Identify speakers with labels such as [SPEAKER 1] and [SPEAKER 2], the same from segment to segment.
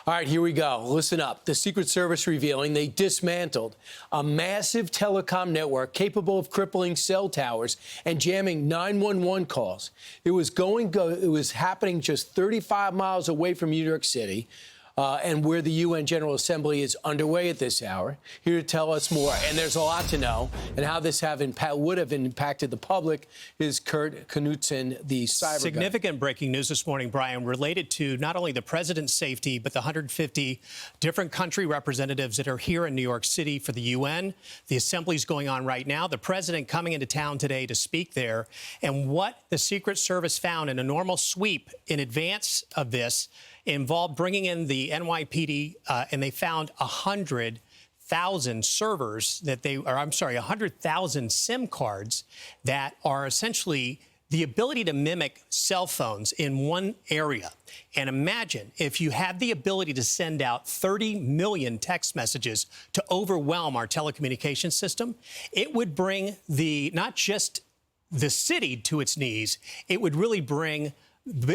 [SPEAKER 1] All right, here we go. Listen up. The Secret Service revealing they dismantled a massive telecom network capable of crippling cell towers and jamming 911 calls. It was happening just 35 miles away from New York City. And where the UN General Assembly is underway at this hour. Here to tell us more, and there's a lot to know, and how this would have impacted the public is Kurt Knutsson, the CyberGuy.
[SPEAKER 2] Significant breaking news this morning, Brian, related to not only the president's safety, but the 150 different country representatives that are here in New York City for the UN. The assembly's going on right now. The president coming into town today to speak there. And what the Secret Service found in a normal sweep in advance of this involved bringing in the NYPD, and they found 100,000 servers that 100,000 SIM cards that are essentially the ability to mimic cell phones in one area. And imagine if you had the ability to send out 30 million text messages to overwhelm our telecommunications system, it would bring not just the city to its knees, it would really bring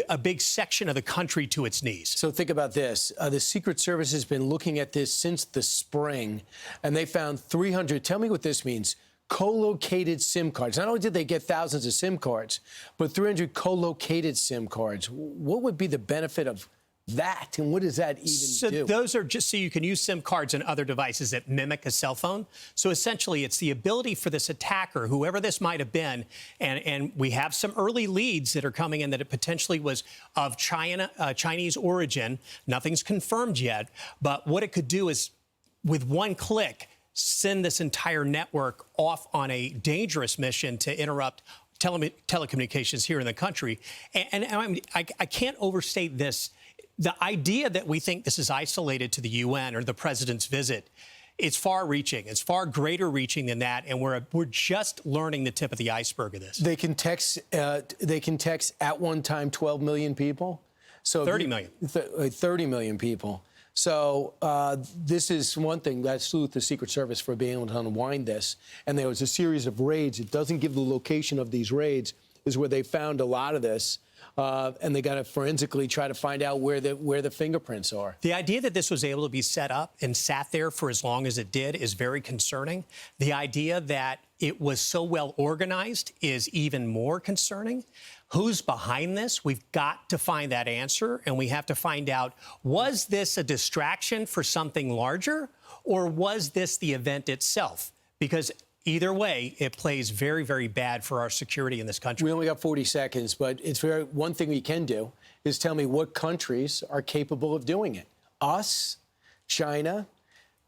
[SPEAKER 2] a big section of the country to its knees.
[SPEAKER 1] So think about this. The Secret Service has been looking at this since the spring, and they found 300, tell me what this means, co-located SIM cards. Not only did they get thousands of SIM cards, but 300 co-located SIM cards. What would be the benefit of that, and what does that even do?
[SPEAKER 2] Those are just so you can use SIM cards and other devices that mimic a cell phone. So essentially, it's the ability for this attacker, whoever this might have been, and we have some early leads that are coming in that it potentially was of Chinese origin. Nothing's confirmed yet, but what it could do is, with one click, send this entire network off on a dangerous mission to interrupt telecommunications here in the country. And I can't overstate this. The idea that we think this is isolated to the UN or the president's visit, it's far-reaching. It's far greater reaching than that, and we're just learning the tip of the iceberg of this.
[SPEAKER 1] They can text at one time 12 million people. So
[SPEAKER 2] 30 million.
[SPEAKER 1] 30 million people. So this is one thing. I salute the Secret Service for being able to unwind this. And there was a series of raids. It doesn't give the location of these raids, is where they found a lot of this. And they got to forensically try to find out where the fingerprints are.
[SPEAKER 2] The idea that this was able to be set up and sat there for as long as it did is very concerning. The idea that it was so well organized is even more concerning. Who's behind this? We've got to find that answer, and we have to find out, was this a distraction for something larger, or was this the event itself? Because either way, it plays very, very bad for our security in this country.
[SPEAKER 1] We only got 40 seconds, but one thing we can do is tell me what countries are capable of doing it. Us, China,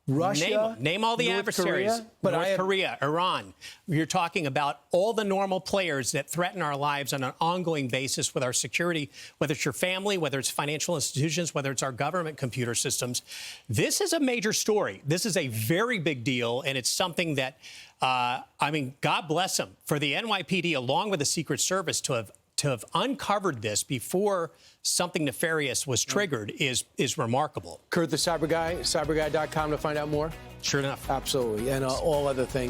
[SPEAKER 1] Russia,
[SPEAKER 2] Name all the adversaries. North Korea, Iran. You're talking about all the normal players that threaten our lives on an ongoing basis with our security, whether it's your family, whether it's financial institutions, whether it's our government computer systems. This is a major story. This is a very big deal, and it's something that, God bless them, for the NYPD, along with the Secret Service, to have uncovered this before something nefarious was triggered is remarkable.
[SPEAKER 1] Kurt, the CyberGuy, cyberguy.com to find out more?
[SPEAKER 2] Sure enough.
[SPEAKER 1] Absolutely, and all other things.